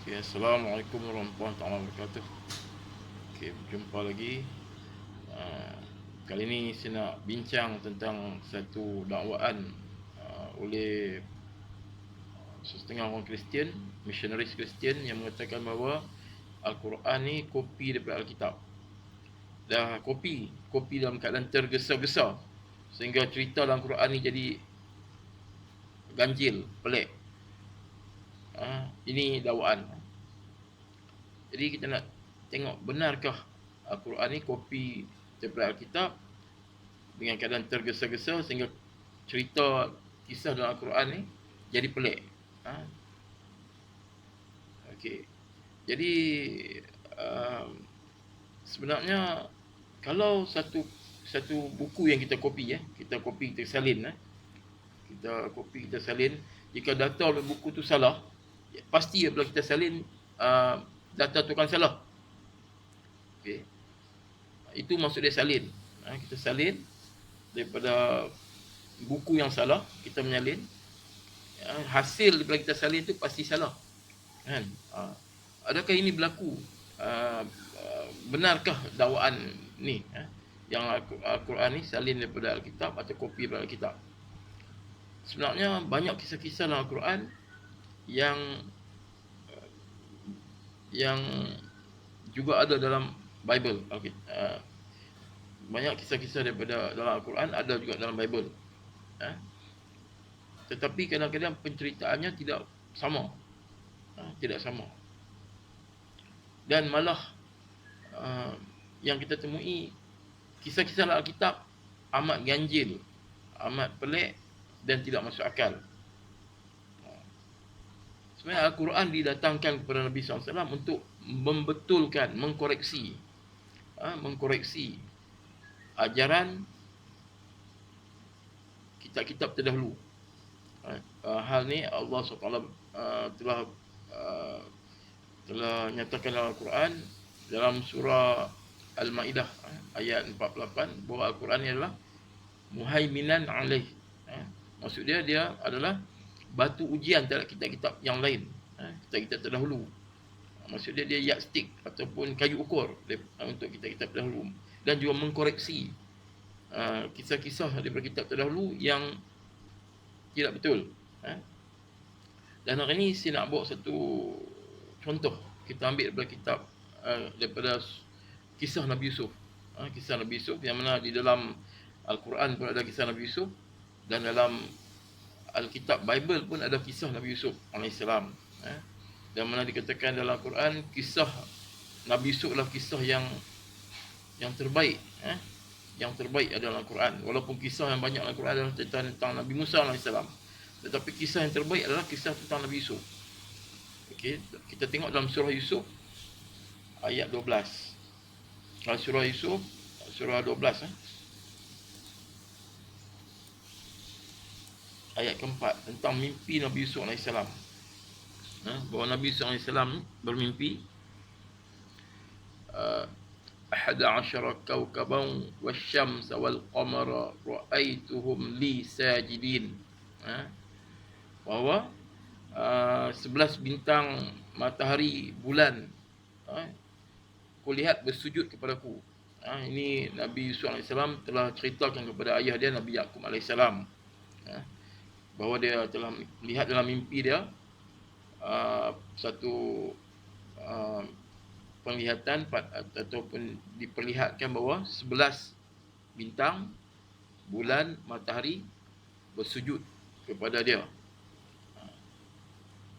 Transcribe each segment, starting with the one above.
Okay, Assalamualaikum warahmatullahi wabarakatuh. Okay, berjumpa lagi. Uh, Kali ini saya nak bincang tentang satu dakwaan oleh setengah orang Kristian, missionaries Kristian yang mengatakan bahawa Al-Quran ni kopi daripada Alkitab. Dah kopi dalam keadaan tergesa-gesa sehingga cerita dalam Quran ni jadi ganjil, pelik. Ini dakwaan. Jadi kita nak tengok benarkah Al-Quran ni kopi daripada Alkitab dengan keadaan tergesa-gesa sehingga cerita kisah dalam Al-Quran ni jadi pelik. Okey. Jadi sebenarnya kalau satu buku yang kita kopi, kita salin, kita salin, jika data buku tu salah, pasti apabila kita salin data tu akan salah. Okey. Itu maksud dia salin. Kita salin daripada buku yang salah, kita menyalin. Hasil daripada kita salin tu pasti salah. Kan? Adakah ini berlaku? Benarkah dakwaan ni? Yang Al-Quran ni salin daripada Alkitab atau kopi daripada Alkitab? Sebenarnya banyak kisah-kisah dalam Al-Quran yang juga ada dalam Bible. Okay. Banyak kisah-kisah daripada dalam Al-Quran ada juga dalam Bible. Tetapi kadang-kadang penceritaannya tidak sama. Tidak sama. Dan malah yang kita temui kisah-kisah dalam Alkitab amat ganjil, amat pelik dan tidak masuk akal. Sebenarnya Al-Quran didatangkan kepada Nabi SAW untuk membetulkan, mengkoreksi ajaran kitab-kitab terdahulu. Hal ni Allah SWT telah nyatakan dalam Al-Quran dalam surah Al-Ma'idah ayat 48 bahawa Al-Quran ni adalah muhaiminan alaih. Maksud dia adalah batu ujian terhadap kitab-kitab yang lain, kitab-kitab terdahulu. Maksud dia yardstick ataupun kayu ukur untuk kitab-kitab terdahulu, dan juga mengkoreksi kisah-kisah daripada kitab terdahulu yang tidak betul. Dan hari ini saya nak bawa satu contoh. Kita ambil daripada kitab daripada kisah Nabi Yusuf. Kisah Nabi Yusuf yang mana di dalam Al-Quran pun ada kisah Nabi Yusuf, dan dalam Alkitab Bible pun ada kisah Nabi Yusuf AS. Dan mana dikatakan dalam Al-Quran kisah Nabi Yusuf adalah kisah yang terbaik. Yang terbaik adalah Al-Quran. Walaupun kisah yang banyak dalam Al-Quran adalah tentang Nabi Musa AS, tetapi kisah yang terbaik adalah kisah tentang Nabi Yusuf. Okey, kita tengok dalam surah Yusuf ayat 12. Surah Yusuf surah 12 ayat keempat tentang mimpi Nabi Yusuf AS. Bahawa Nabi Yusuf AS bermimpi 11 kawkaban wasyamsa wal qamara ra'aituhum li sajidin. Bahawa 11 bintang, matahari, bulan, kulihat bersujud kepadaku. Ini Nabi Yusuf AS telah ceritakan kepada ayah dia Nabi Yaqub AS, bahawa dia telah melihat dalam mimpi dia satu penglihatan ataupun diperlihatkan bahawa 11 bintang, bulan, matahari bersujud kepada dia.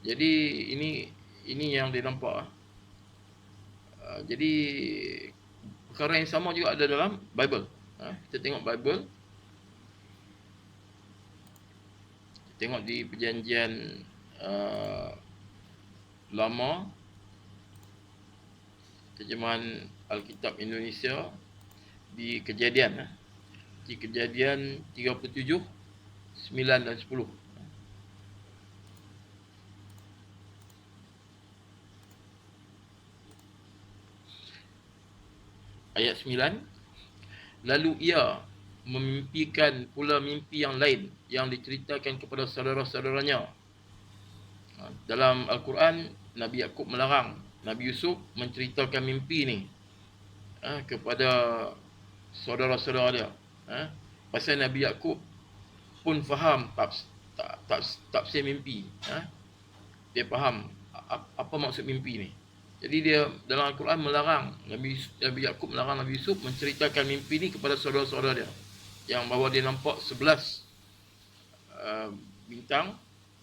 Jadi ini yang dia nampak. Jadi perkara yang sama juga ada dalam Bible. Kita tengok Bible. Kita tengok di perjanjian lama, terjemahan Alkitab Indonesia, di Kejadian 37, 9 dan 10. Ayat 9, lalu ia memimpikan pula mimpi yang lain yang diceritakan kepada saudara-saudaranya. Dalam Al-Quran Nabi Yakub melarang Nabi Yusuf menceritakan mimpi ni kepada saudara-saudara dia. Pasal Nabi Yakub pun faham tafsir mimpi. Dia faham apa maksud mimpi ni. Jadi dia dalam Al-Quran melarang Nabi Yakub melarang Nabi Yusuf menceritakan mimpi ni kepada saudara-saudara dia, yang bahawa dia nampak 11 bintang,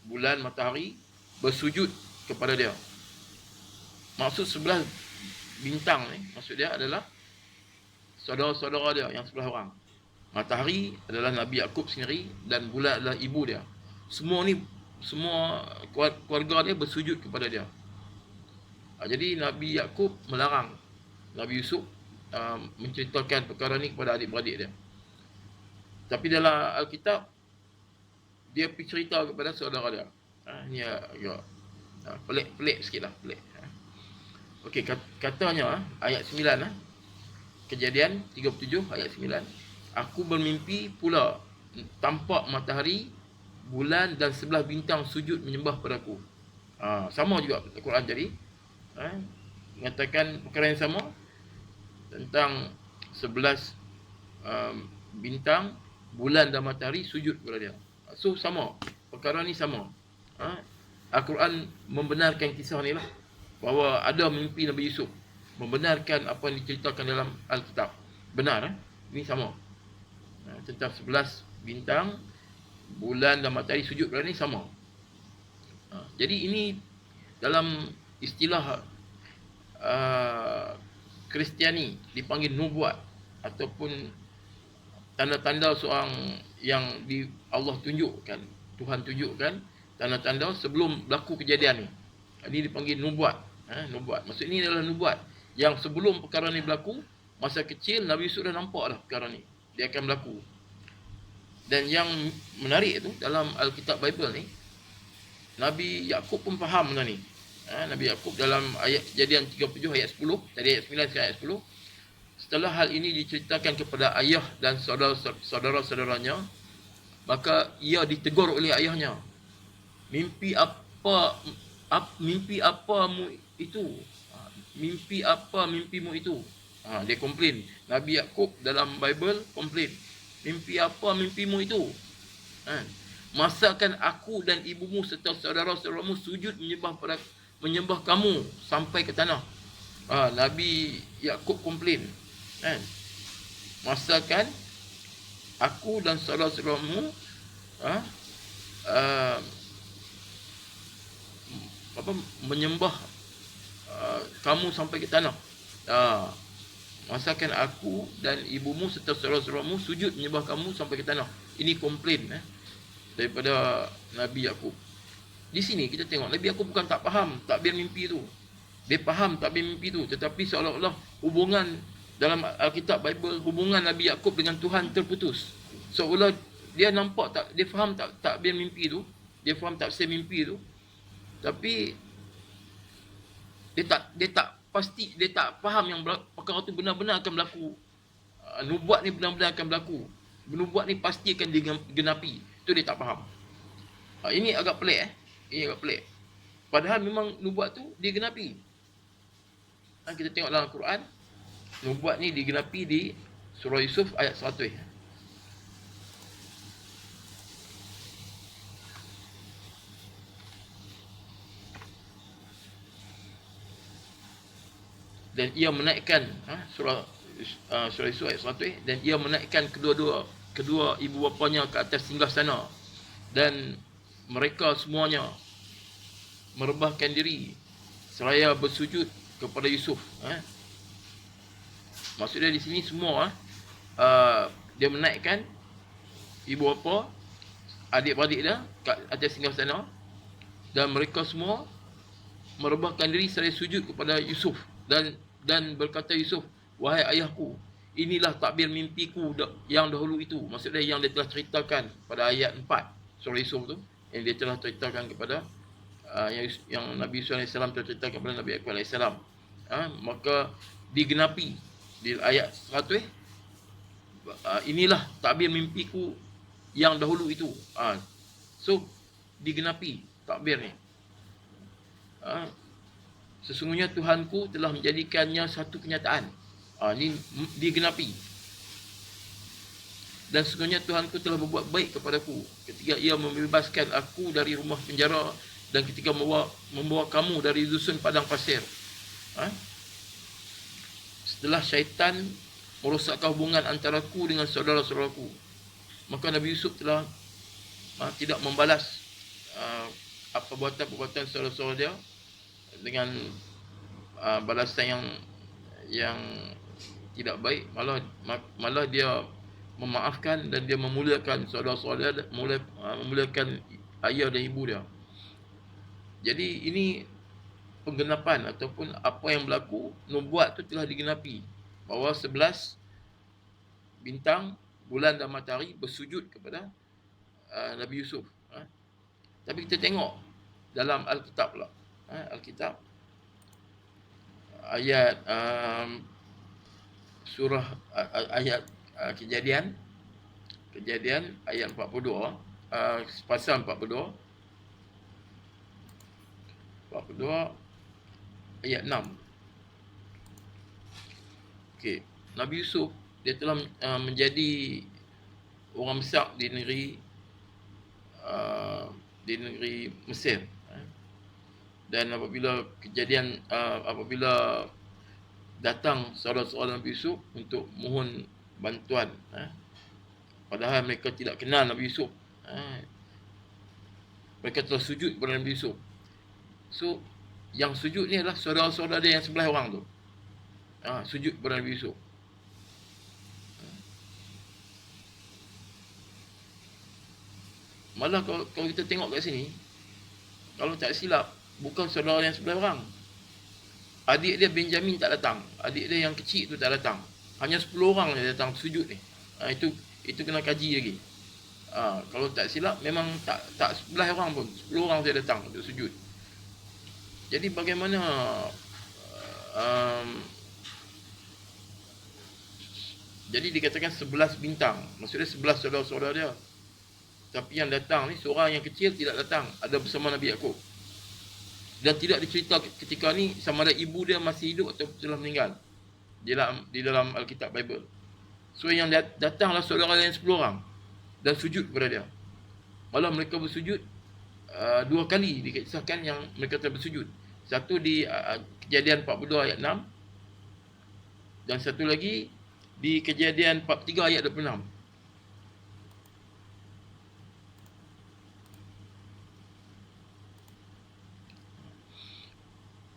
bulan, matahari bersujud kepada dia. Maksud 11 bintang ni, maksud dia adalah saudara-saudara dia yang 11 orang. Matahari adalah Nabi Yakub sendiri dan bulan adalah ibu dia. Semua keluarga dia bersujud kepada dia. Jadi Nabi Yakub melarang Nabi Yusuf menceritakan perkara ni kepada adik-beradik dia. Tapi dalam Alkitab dia pergi cerita kepada saudara dia. Ni agak pelik sikit lah, pelik. Okey, katanya ayat 9 Kejadian 37 ayat 9. Aku bermimpi pula tampak matahari, bulan dan 11 bintang sujud menyembah padaku. Sama juga Al-Quran tadi. Mengatakan perkara yang sama tentang 11 bintang, bulan dan matahari sujud kepada dia. So sama, perkara ni sama. Al-Quran membenarkan kisah ni lah, bahawa ada mimpi Nabi Yusuf, membenarkan apa yang diceritakan dalam Alkitab. Benar, ini sama. Tentang 11 bintang, bulan dan matahari sujud kepada ni sama. Jadi ini dalam istilah Kristiani dipanggil nubuat, ataupun tanda-tanda seorang yang Allah tunjukkan, Tuhan tunjukkan tanda-tanda sebelum berlaku kejadian ni. Ini dipanggil nubuat. Nubuat. Maksud ini adalah nubuat yang sebelum perkara ni berlaku, masa kecil Nabi Yusuf dah nampak dah perkara ni, dia akan berlaku. Dan yang menarik tu dalam Alkitab Bible ni, Nabi Yakub pun faham benda ni. Nabi Yakub dalam ayat Kejadian 37 ayat 10, tadi ayat 9 sekarang ayat 10. Setelah hal ini diceritakan kepada ayah dan saudara-saudaranya, maka ia ditegur oleh ayahnya. Mimpi apamu itu? Mimpi apa mimpimu itu? Dia komplain. Nabi Yakub dalam Bible komplain. Mimpi apa mimpimu itu? Masakan aku dan ibumu serta saudara-saudaramu sujud menyembah kamu sampai ke tanah. Nabi Yakub komplain. Masakan aku dan saudara-saudaramu menyembah kamu sampai ke tanah. Masakan aku dan ibumu serta saudara-saudaramu sujud menyembah kamu sampai ke tanah. Ini komplain daripada Nabi Yakub. Di sini kita tengok Nabi Yakub bukan tak faham takbir mimpi tu. Dia faham takbir mimpi tu, tetapi seolah-olah hubungan dalam Alkitab Bible, hubungan Nabi Yakub dengan Tuhan terputus. Seolah dia nampak dia faham takbir mimpi tu, dia faham tafsir mimpi tu, tapi dia tak pasti, dia tak faham yang perkara tu benar-benar akan berlaku. Nubuat ni benar-benar akan berlaku. Nubuat ni pasti akan digenapi. Itu dia tak faham. Ini agak pelik. Ini agak pelik. Padahal memang nubuat tu digenapi. Kita tengok dalam Al-Quran, nubuat ni digenapi di surah Yusuf ayat 100. Dan ia menaikkan surah Yusuf ayat 100, dan ia menaikkan kedua ibu bapanya ke atas singgasana, dan mereka semuanya merebahkan diri seraya bersujud kepada Yusuf. Maksudnya di sini semua dia menaikkan ibu bapa, adik-beradik dia ke atas singgasana, dan mereka semua merebahkan diri seraya sujud kepada Yusuf, dan berkata Yusuf, wahai ayahku, inilah takbir mimpiku yang dahulu itu. Maksudnya yang dia telah ceritakan pada ayat 4 surah Yusuf tu, yang dia telah ceritakan kepada yang Nabi Yusuf AS telah ceritakan kepada Nabi Yakub AS. Maka digenapi di ayat 100, inilah takbir mimpiku yang dahulu itu. So digenapi takbir ni. Sesungguhnya Tuhanku telah menjadikannya satu kenyataan. Ini digenapi. Dan sesungguhnya Tuhanku telah berbuat baik kepadaku ketika ia membebaskan aku dari rumah penjara dan ketika membawa kamu dari dusun padang pasir. Setelah syaitan merosakkan hubungan antaraku dengan saudara-saudaraku, maka Nabi Yusuf telah tidak membalas perbuatan-perbuatan saudara-saudara dia dengan balasan yang tidak baik. Malah dia memaafkan dan dia memuliakan saudara-saudara, memuliakan ayah dan ibu dia. Jadi ini penggenapan ataupun apa yang berlaku, nubuat tu telah digenapi bahawa 11 bintang, bulan dan matahari bersujud kepada Nabi Yusuf. Tapi kita tengok dalam Alkitab pula. Alkitab ayat surah ayat Kejadian ayat 42, pasal 42 ayat 6. Okey, Nabi Yusuf dia telah menjadi orang besar di negeri Mesir. Dan apabila datang saudara-saudara Nabi Yusuf untuk mohon bantuan, padahal mereka tidak kenal Nabi Yusuf, mereka telah sujud kepada Nabi Yusuf. So yang sujud ni adalah saudara-saudara dia yang sebelah orang tu, sujud kepada Nabi Yusuf. Malah kalau kita tengok kat sini, kalau tak silap, bukan saudara yang sebelah orang. Adik dia Benjamin tak datang. Adik dia yang kecil tu tak datang. Hanya 10 orang yang datang sujud ni. Itu kena kaji lagi. Kalau tak silap, memang tak sebelah orang pun. 10 orang saja datang untuk sujud. Jadi bagaimana jadi dikatakan 11 bintang. Maksudnya 11 saudara-saudara dia. Tapi yang datang ni, seorang yang kecil tidak datang. Ada bersama Nabi Yaakob. Dan tidak dicerita ketika ni sama ada ibu dia masih hidup atau telah meninggal di dalam Alkitab Bible. So yang datanglah saudara yang 10 orang dan sujud kepada dia. Malah mereka bersujud 2 kali dikisahkan yang mereka telah bersujud. Satu di Kejadian 42 ayat 6 dan satu lagi di Kejadian 43 ayat 26.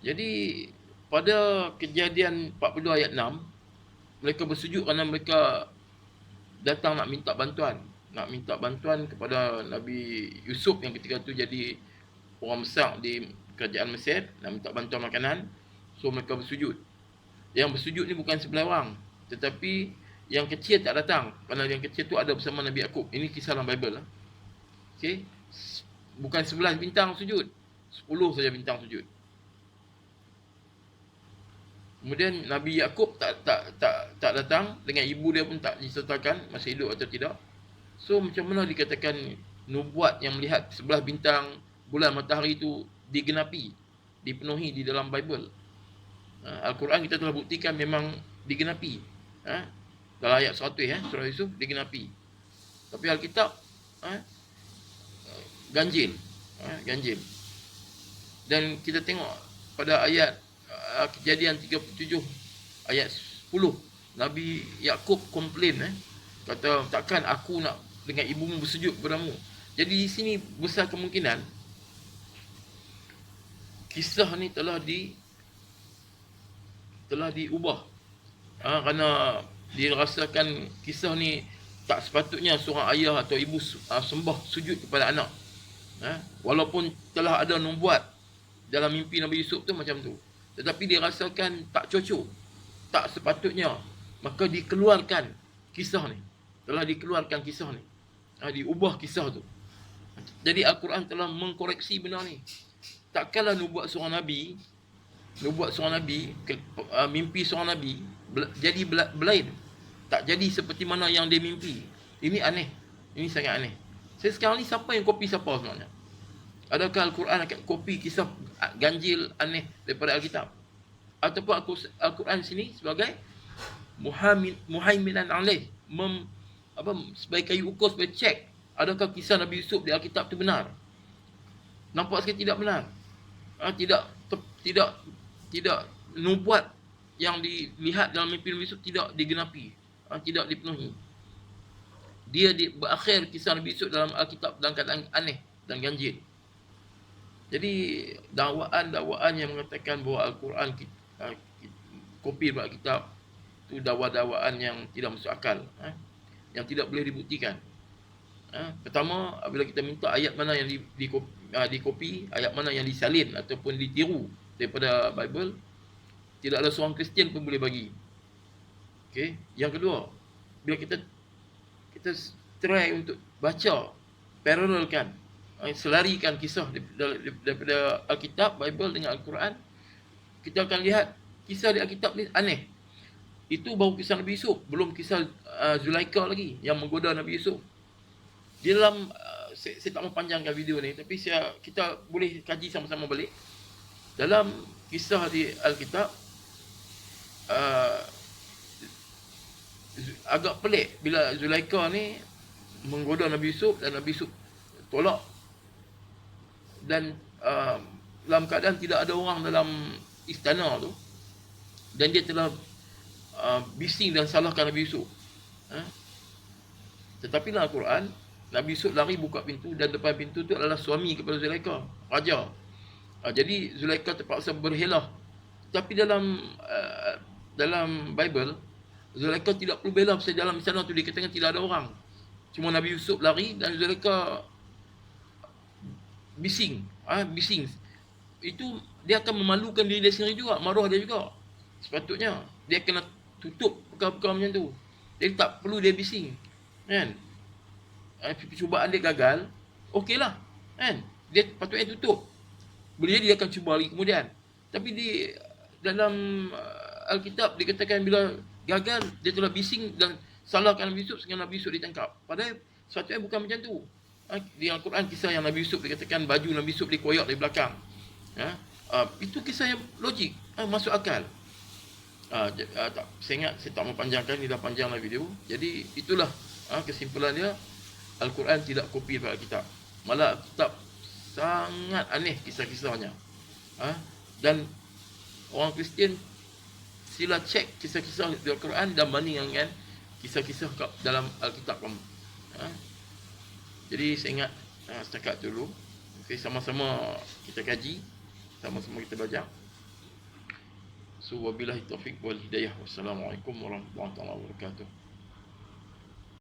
Jadi pada Kejadian 42 ayat 6, mereka bersujud kerana mereka datang nak minta bantuan kepada Nabi Yusuf yang ketika itu jadi orang besar di kerajaan Mesir, nak minta bantuan makanan. So mereka bersujud. Yang bersujud ni bukan sebelah orang, tetapi yang kecil tak datang kerana yang kecil tu ada bersama Nabi Yaakob. Ini kisah dalam Bible. Okey. Bukan 11 bintang sujud, 10 saja bintang sujud. Kemudian Nabi Yaakob tak datang, dengan ibu dia pun tak disertakan masih hidup atau tidak. So macam mana dikatakan nubuat yang melihat 11 bintang, bulan, matahari itu digenapi, dipenuhi di dalam Bible. Al-Quran kita telah buktikan memang digenapi. Dalam ayat 100 surah Yusuf digenapi. Tapi Alkitab ganjil. Dan kita tengok pada ayat Kejadian 37 ayat 10, Nabi Yaakob komplain, kata takkan aku nak dengan ibumu bersujud kepadamu. Jadi di sini besar kemungkinan kisah ni telah diubah. Kerana dirasakan kisah ni tak sepatutnya seorang ayah atau ibu sembah sujud kepada anak. Walaupun telah ada nubuat dalam mimpi Nabi Yusuf tu macam tu, tetapi dirasakan tak cocok, tak sepatutnya, maka dikeluarkan kisah ni. Telah dikeluarkan kisah ni, diubah kisah tu. Jadi Al-Quran telah mengkoreksi benda ni. Takkanlah nubuat seorang nabi, mimpi seorang nabi jadi berlain, tak jadi seperti mana yang dia mimpi. Ini aneh. Ini sangat aneh. Sekarang ni siapa yang kopi siapa sebenarnya? Adakah Al-Quran akan kopi kisah ganjil, aneh daripada Alkitab. Ataupun Al-Quran sini sebagai muhaiminan alaih, sebagai kayu ukur, sebagai cek adakah kisah Nabi Yusuf di Alkitab itu benar. Nampak sekali tidak benar. Tidak nubuat yang dilihat dalam mimpi Nabi Yusuf tidak digenapi, tidak dipenuhi. Dia berakhir kisah Nabi Yusuf dalam Alkitab dalam keadaan aneh dan ganjil. Jadi dakwaan yang mengatakan bahawa Al-Quran kopi daripada kitab itu dakwaan yang tidak masuk akal, yang tidak boleh dibuktikan. Pertama, apabila kita minta ayat mana yang dikopi, ayat mana yang disalin ataupun ditiru daripada Bible, tidak ada seorang Kristian pun boleh bagi. Okey. Yang kedua, bila kita try untuk baca, parallelkan, selarikan kisah daripada Alkitab, Bible dengan Al-Quran, kita akan lihat kisah di Alkitab ni aneh. Itu baru kisah Nabi Yusuf, belum kisah Zulaikha lagi yang menggoda Nabi Yusuf. Di dalam saya tak mau panjangkan video ni, tapi kita boleh kaji sama-sama balik. Dalam kisah di Alkitab agak pelik bila Zulaikha ni menggoda Nabi Yusuf dan Nabi Yusuf tolak, dan dalam keadaan tidak ada orang dalam istana tu, dan dia telah bising dan salahkan Nabi Yusuf. Tetapi dalam Al-Quran, Nabi Yusuf lari buka pintu, dan depan pintu tu adalah suami kepada Zulaikha, raja. Jadi Zulaikha terpaksa berhelah. Tapi dalam Bible, Zulaikha tidak perlu bela pasal dalam istana tu dikatakan tidak ada orang. Cuma Nabi Yusuf lari dan Zulaikha bising. Itu dia akan memalukan diri dia sendiri juga, maruah dia juga. Sepatutnya dia kena tutup perkara-perkara macam tu. Dia tak perlu dia bising, kan? Percubaan dia gagal, okeylah, kan? Dia patutnya tutup. Boleh jadi dia akan cuba lagi kemudian. Tapi di dalam Alkitab dikatakan bila gagal, dia telah bising dan salahkan Nabi Yusuf sehingga Nabi Yusuf ditangkap. Padahal sepatutnya bukan macam tu. Di Al-Quran kisah yang Nabi Yusuf dikatakan baju Nabi Yusuf dikoyak dari belakang. Itu kisah yang logik, masuk akal. Saya ingat saya tak mau panjangkan, ni dah panjanglah video. Jadi itulah kesimpulan dia, Al-Quran tidak kopi daripada Alkitab. Malah Alkitab sangat aneh kisah-kisahnya. Dan orang Kristian sila cek kisah-kisah di Al-Quran dan banding dengan kisah-kisah dalam Alkitab kamu. Jadi saya ingat setakat dulu. Okay, sama-sama kita kaji, sama-sama kita belajar. So wabillahi taufiq wal hidayah. Wassalamualaikum warahmatullahi wabarakatuh.